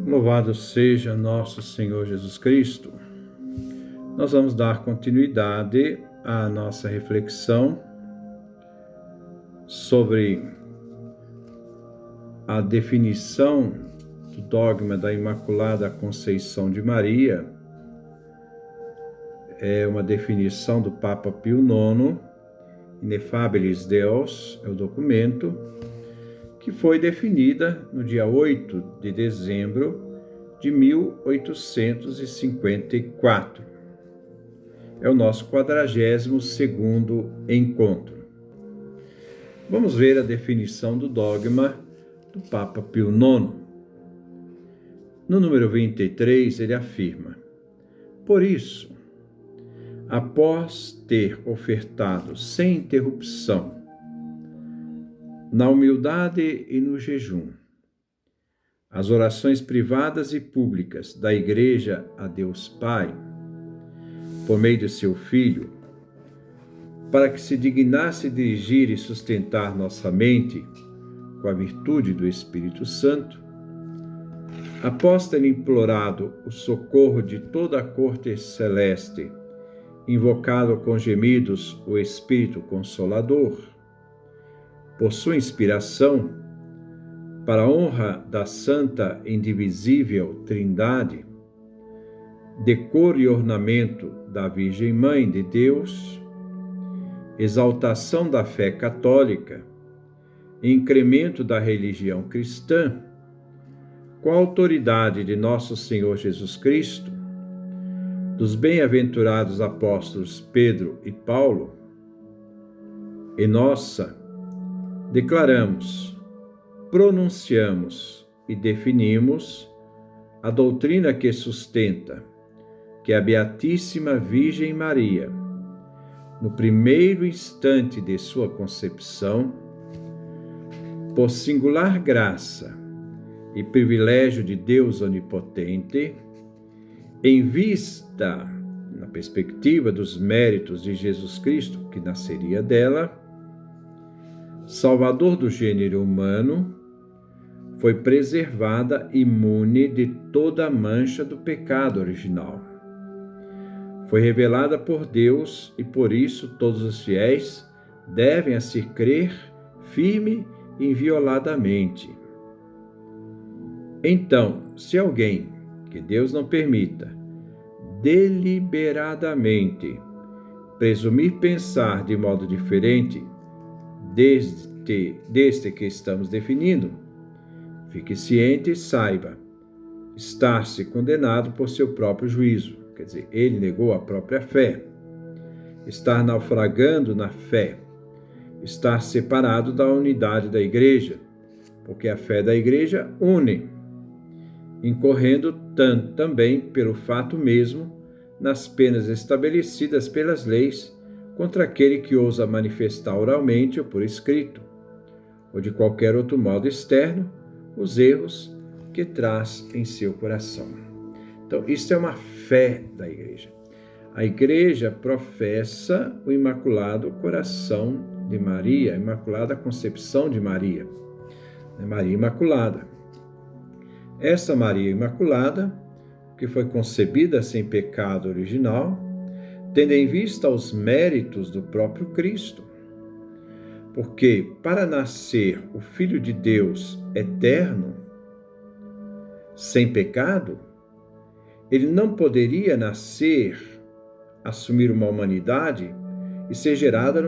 Louvado seja nosso Senhor Jesus Cristo. Nós vamos dar continuidade à nossa reflexão sobre a definição do dogma da Imaculada Conceição de Maria. É uma definição do Papa Pio IX, Ineffabilis Deus, é o documento, que foi definida no dia 8 de dezembro de 1854. É o nosso 42º encontro. Vamos ver a definição do dogma do Papa Pio IX. No número 23, ele afirma: por isso, após ter ofertado sem interrupção, na humildade e no jejum, as orações privadas e públicas da Igreja a Deus Pai, por meio de seu Filho, para que se dignasse dirigir e sustentar nossa mente com a virtude do Espírito Santo, após ter implorado o socorro de toda a corte celeste, invocado com gemidos o Espírito Consolador, por sua inspiração, para a honra da Santa Indivisível Trindade, decoro e ornamento da Virgem Mãe de Deus, exaltação da fé católica, incremento da religião cristã, com a autoridade de nosso Senhor Jesus Cristo, dos bem-aventurados apóstolos Pedro e Paulo, e nossa, declaramos, pronunciamos e definimos a doutrina que sustenta que a Beatíssima Virgem Maria, no primeiro instante de sua concepção, por singular graça e privilégio de Deus Onipotente, em vista, na perspectiva dos méritos de Jesus Cristo, que nasceria dela, Salvador do gênero humano, foi preservada imune de toda a mancha do pecado original. Foi revelada por Deus e por isso todos os fiéis devem assim crer firme e invioladamente. Então, se alguém, que Deus não permita, deliberadamente presumir pensar de modo diferente deste que estamos definindo, fique ciente e saiba estar-se condenado por seu próprio juízo. Quer dizer, ele negou a própria fé, estar naufragando na fé, estar separado da unidade da Igreja, porque a fé da Igreja une, incorrendo também pelo fato mesmo nas penas estabelecidas pelas leis contra aquele que ousa manifestar oralmente ou por escrito, ou de qualquer outro modo externo, os erros que traz em seu coração. Então, isso é uma fé da Igreja. A Igreja professa o Imaculado Coração de Maria, a Imaculada Concepção de Maria, Maria Imaculada. Essa Maria Imaculada, que foi concebida sem pecado original, tendo em vista os méritos do próprio Cristo, porque para nascer o Filho de Deus eterno, sem pecado, ele não poderia nascer, assumir uma humanidade e ser gerado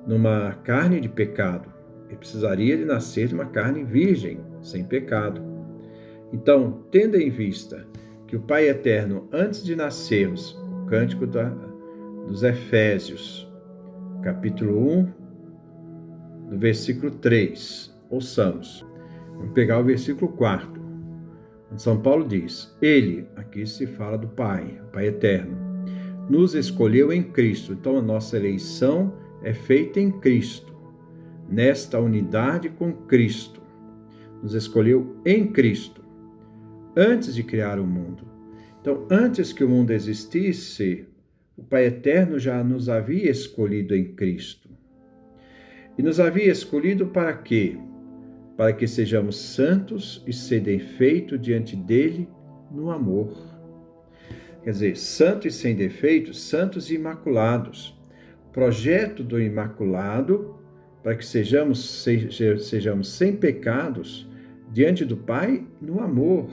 numa carne de pecado. Ele precisaria de nascer de uma carne virgem, sem pecado. Então, tendo em vista que o Pai Eterno, antes de nascermos, o Cântico dos Efésios, capítulo 1, no versículo 3, ouçamos. Vamos pegar o versículo 4. São Paulo diz: Ele, aqui se fala do Pai, o Pai Eterno, nos escolheu em Cristo. Então, a nossa eleição é feita em Cristo, nesta unidade com Cristo. Nos escolheu em Cristo, antes de criar o mundo. Então, antes que o mundo existisse, o Pai Eterno já nos havia escolhido em Cristo. E nos havia escolhido para quê? para que sejamos santos e sem defeito diante dele no amor. Quer dizer, santo e sem defeito, santos e imaculados. Projeto do Imaculado para que sejamos sem pecados diante do Pai no amor,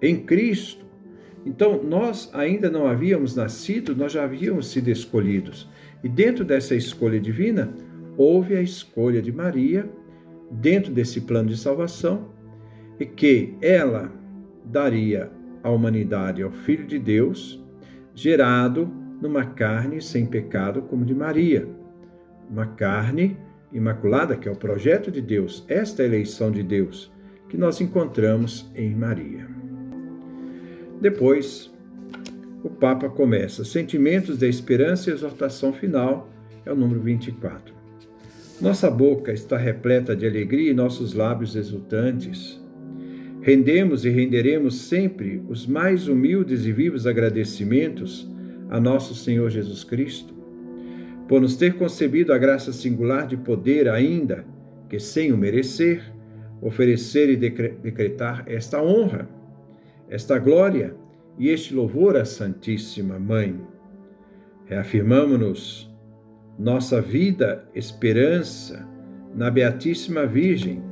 em Cristo. Então, nós ainda não havíamos nascido, nós já havíamos sido escolhidos. E dentro dessa escolha divina, houve a escolha de Maria, dentro desse plano de salvação, e que ela daria à humanidade, ao Filho de Deus, gerado numa carne sem pecado como de Maria. Uma carne imaculada, que é o projeto de Deus, esta eleição de Deus, que nós encontramos em Maria. Depois, o Papa começa, Sentimentos da Esperança e Exortação Final, é o número 24. Nossa boca está repleta de alegria e nossos lábios exultantes. Rendemos e renderemos sempre os mais humildes e vivos agradecimentos a nosso Senhor Jesus Cristo, por nos ter concebido a graça singular de poder, ainda que sem o merecer, oferecer e decretar esta honra, esta glória e este louvor à Santíssima Mãe. Reafirmamo-nos nossa vida, esperança na Beatíssima Virgem,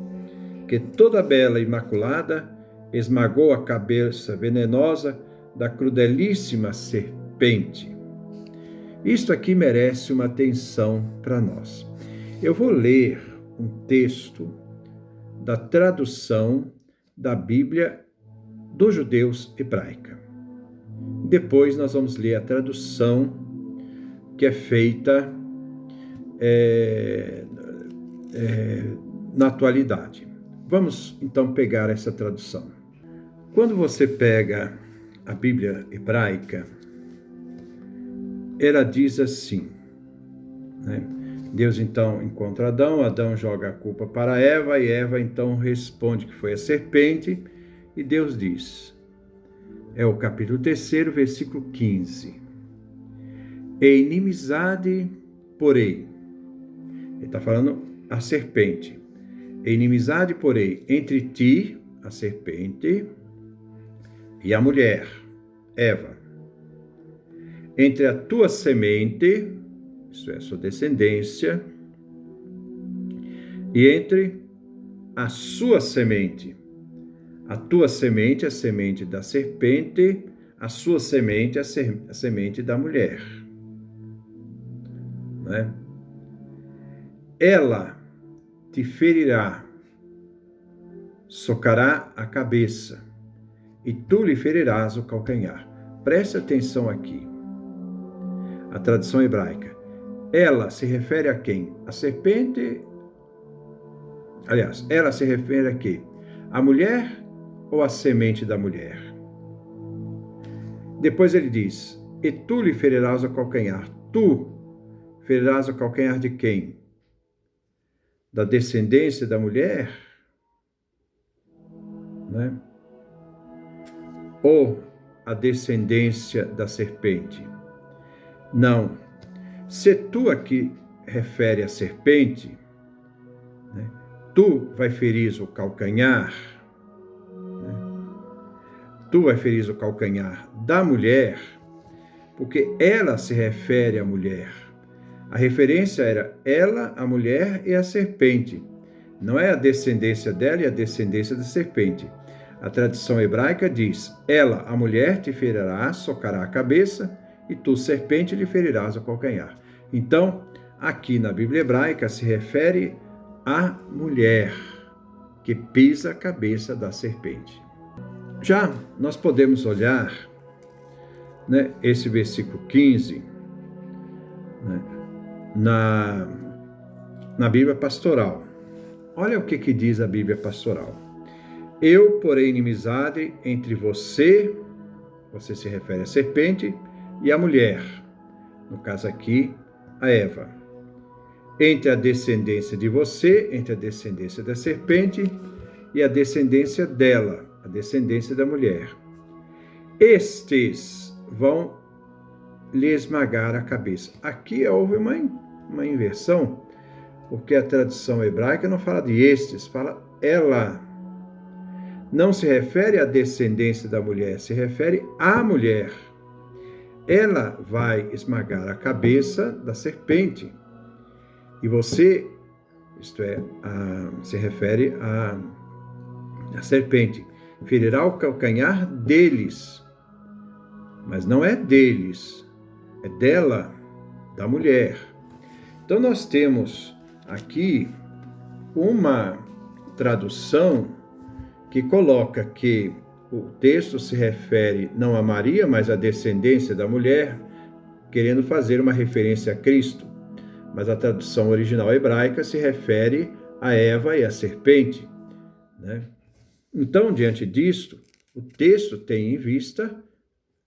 que toda bela e imaculada esmagou a cabeça venenosa da crudelíssima serpente. Isto aqui merece uma atenção para nós. Eu vou ler um texto da tradução da Bíblia dos judeus hebraica. Depois nós vamos ler a tradução que é feita na atualidade. Vamos então pegar essa tradução. Quando você pega a Bíblia hebraica, ela diz assim, né? Deus então encontra Adão, Adão joga a culpa para Eva, e Eva então responde que foi a serpente, e Deus diz, é o capítulo 3, versículo 15, e inimizade porém, ele está falando a serpente, e inimizade porém entre ti, a serpente, e a mulher, Eva, entre a tua semente, isso é, a sua descendência, e entre a sua semente. A tua semente, a semente da serpente, a sua semente, a semente da mulher. Né? Ela te ferirá, socará a cabeça, e tu lhe ferirás o calcanhar. Preste atenção aqui. A tradução hebraica. Ela se refere a quem? A serpente. Aliás, ela se refere a quê? A mulher ou a semente da mulher? Depois ele diz, e tu lhe ferirás o calcanhar. Tu ferirás o calcanhar de quem? Da descendência da mulher? Né? Ou a descendência da serpente? Não. Se tu aqui refere a serpente, né, tu vai ferir o calcanhar, né, tu vai ferir o calcanhar da mulher, porque ela se refere à mulher. A referência era ela, a mulher e a serpente. Não é a descendência dela e a descendência da serpente. A tradição hebraica diz, ela, a mulher, te ferirá, socará a cabeça, e tu, serpente, lhe ferirás o calcanhar. Então, aqui na Bíblia hebraica se refere à mulher que pisa a cabeça da serpente. Já nós podemos olhar, né, esse versículo 15, né, na Bíblia Pastoral. Olha o que diz a Bíblia Pastoral. Eu porei inimizade entre você se refere à serpente, e a mulher, no caso aqui, a Eva. Entre a descendência de você, entre a descendência da serpente e a descendência dela, a descendência da mulher. Estes vão lhe esmagar a cabeça. Aqui houve uma inversão. porque a tradução hebraica não fala de estes, fala ela. Não se refere à descendência da mulher, se refere à mulher. Ela vai esmagar a cabeça da serpente. E você, isto é, se refere à serpente, ferirá o calcanhar deles. Mas não é deles, é dela, da mulher. Então nós temos aqui uma tradução que coloca que o texto se refere não a Maria, mas à descendência da mulher, querendo fazer uma referência a Cristo. Mas a tradução original hebraica se refere a Eva e a serpente, né? Então, diante disto, o texto tem em vista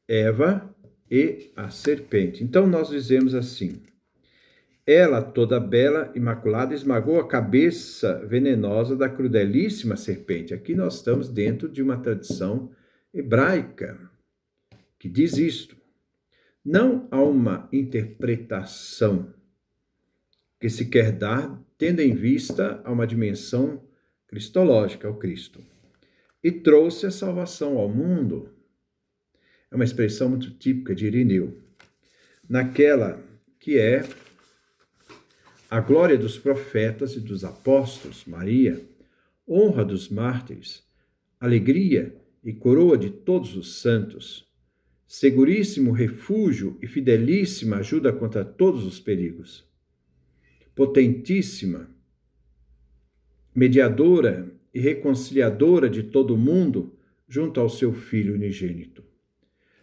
Eva e a serpente. Então, nós dizemos assim: ela, toda bela, imaculada, esmagou a cabeça venenosa da crudelíssima serpente. Aqui nós estamos dentro de uma tradição hebraica que diz isto. Não há uma interpretação que se quer dar, tendo em vista a uma dimensão cristológica, o Cristo. E trouxe a salvação ao mundo. É uma expressão muito típica de Irineu. Naquela que é a glória dos profetas e dos apóstolos, Maria, honra dos mártires, alegria e coroa de todos os santos, seguríssimo refúgio e fidelíssima ajuda contra todos os perigos, potentíssima, mediadora e reconciliadora de todo o mundo junto ao seu Filho unigênito,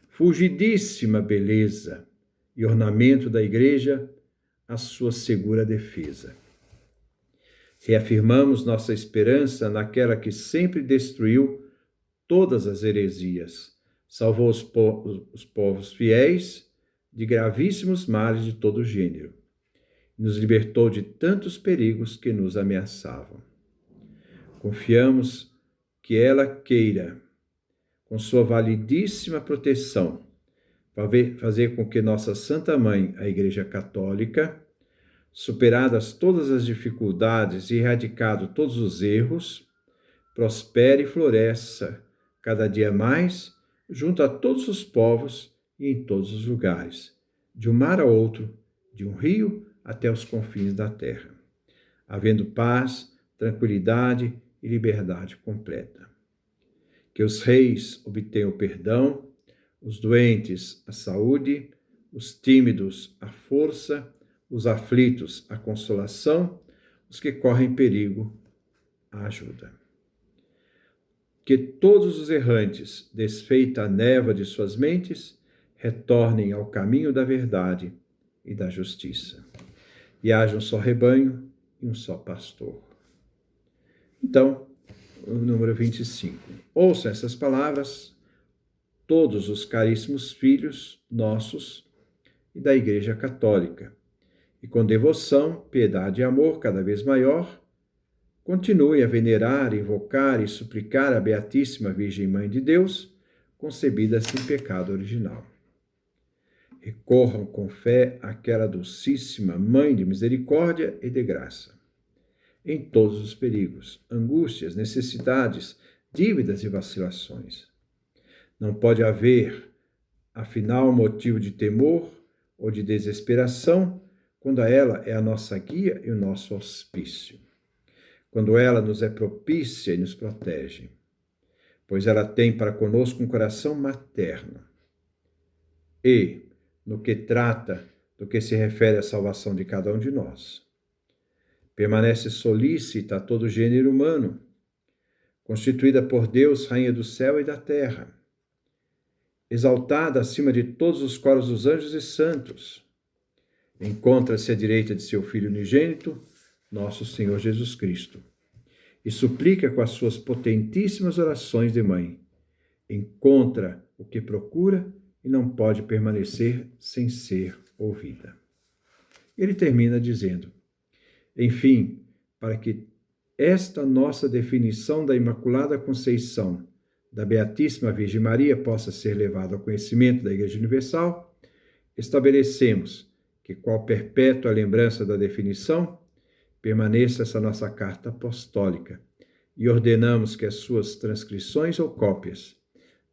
fulgidíssima beleza e ornamento da Igreja, a sua segura defesa. Reafirmamos nossa esperança naquela que sempre destruiu todas as heresias, salvou os povos fiéis de gravíssimos males de todo gênero, e nos libertou de tantos perigos que nos ameaçavam. Confiamos que ela queira, com sua validíssima proteção, fazer com que nossa Santa Mãe, a Igreja Católica, superadas todas as dificuldades e erradicado todos os erros, prospere e floresça cada dia mais junto a todos os povos e em todos os lugares, de um mar a outro, de um rio até os confins da terra, havendo paz, tranquilidade e liberdade completa. Que os reis obtenham perdão, os doentes a saúde, os tímidos a força, os aflitos a consolação, os que correm perigo a ajuda. Que todos os errantes, desfeita a névoa de suas mentes, retornem ao caminho da verdade e da justiça. E haja um só rebanho e um só pastor. Então, o número 25. Ouçam essas palavras, todos os caríssimos filhos nossos e da Igreja Católica, e com devoção, piedade e amor cada vez maior, continue a venerar, invocar e suplicar a Beatíssima Virgem Mãe de Deus, concebida sem pecado original. Recorram com fé àquela docíssima Mãe de misericórdia e de graça, em todos os perigos, angústias, necessidades, dívidas e vacilações. Não pode haver, afinal, motivo de temor ou de desesperação, quando ela é a nossa guia e o nosso auspício, quando ela nos é propícia e nos protege, pois ela tem para conosco um coração materno. E, no que trata do que se refere à salvação de cada um de nós, permanece solícita a todo gênero humano, constituída por Deus, Rainha do céu e da terra, exaltada acima de todos os coros dos anjos e santos, encontra-se à direita de seu Filho unigênito, nosso Senhor Jesus Cristo, e suplica com as suas potentíssimas orações de mãe. Encontra o que procura e não pode permanecer sem ser ouvida. Ele termina dizendo: enfim, para que esta nossa definição da Imaculada Conceição da Beatíssima Virgem Maria possa ser levada ao conhecimento da Igreja Universal, estabelecemos que, qual perpétua lembrança da definição, permaneça essa nossa carta apostólica e ordenamos que as suas transcrições ou cópias,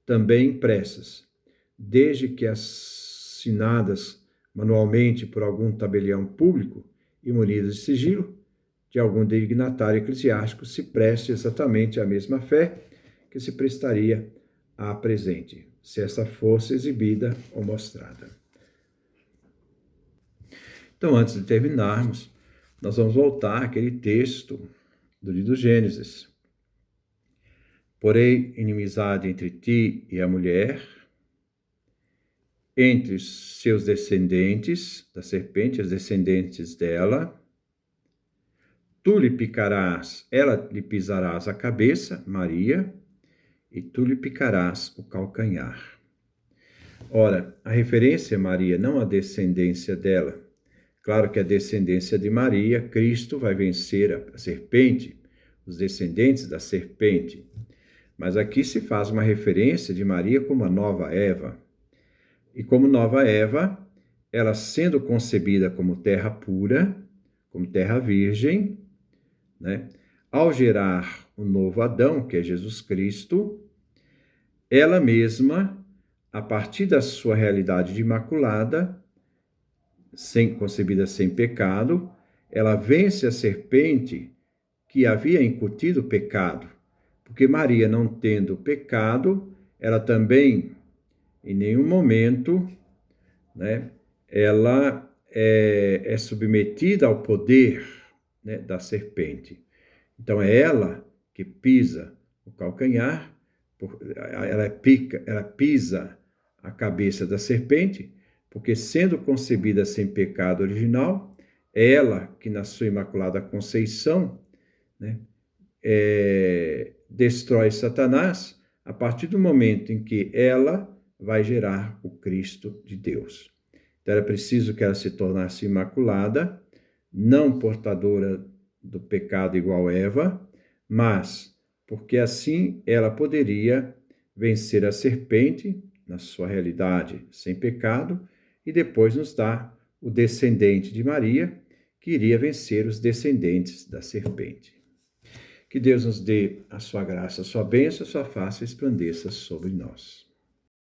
também impressas, desde que assinadas manualmente por algum tabelião público e munidas de sigilo, de algum dignatário eclesiástico, se preste exatamente à mesma fé que se prestaria à presente, se essa fosse exibida ou mostrada. Então, antes de terminarmos, nós vamos voltar àquele texto do livro do Gênesis. Porém, inimizade entre ti e a mulher, entre os seus descendentes, da serpente, as descendentes dela. Tu lhe picarás, ela lhe pisarás a cabeça, Maria, e tu lhe picarás o calcanhar. Ora, a referência a Maria, não a descendência dela. Claro que a descendência de Maria, Cristo vai vencer a serpente, os descendentes da serpente. Mas aqui se faz uma referência de Maria como a nova Eva. E como nova Eva, ela sendo concebida como terra pura, como terra virgem, né? Ao gerar o novo Adão, que é Jesus Cristo, ela mesma, a partir da sua realidade de imaculada, concebida sem pecado, ela vence a serpente que havia incutido o pecado. Porque Maria, não tendo pecado, ela também, em nenhum momento, né, ela é submetida ao poder, né, da serpente. Então, é ela que pisa o calcanhar, ela pisa a cabeça da serpente, porque sendo concebida sem pecado original, é ela que na sua Imaculada Conceição, né, destrói Satanás a partir do momento em que ela vai gerar o Cristo de Deus. Então, era preciso que ela se tornasse imaculada, não portadora do pecado igual Eva, mas porque assim ela poderia vencer a serpente na sua realidade sem pecado e depois nos dar o descendente de Maria, que iria vencer os descendentes da serpente. Que Deus nos dê a sua graça, a sua bênção, a sua face resplandeça sobre nós.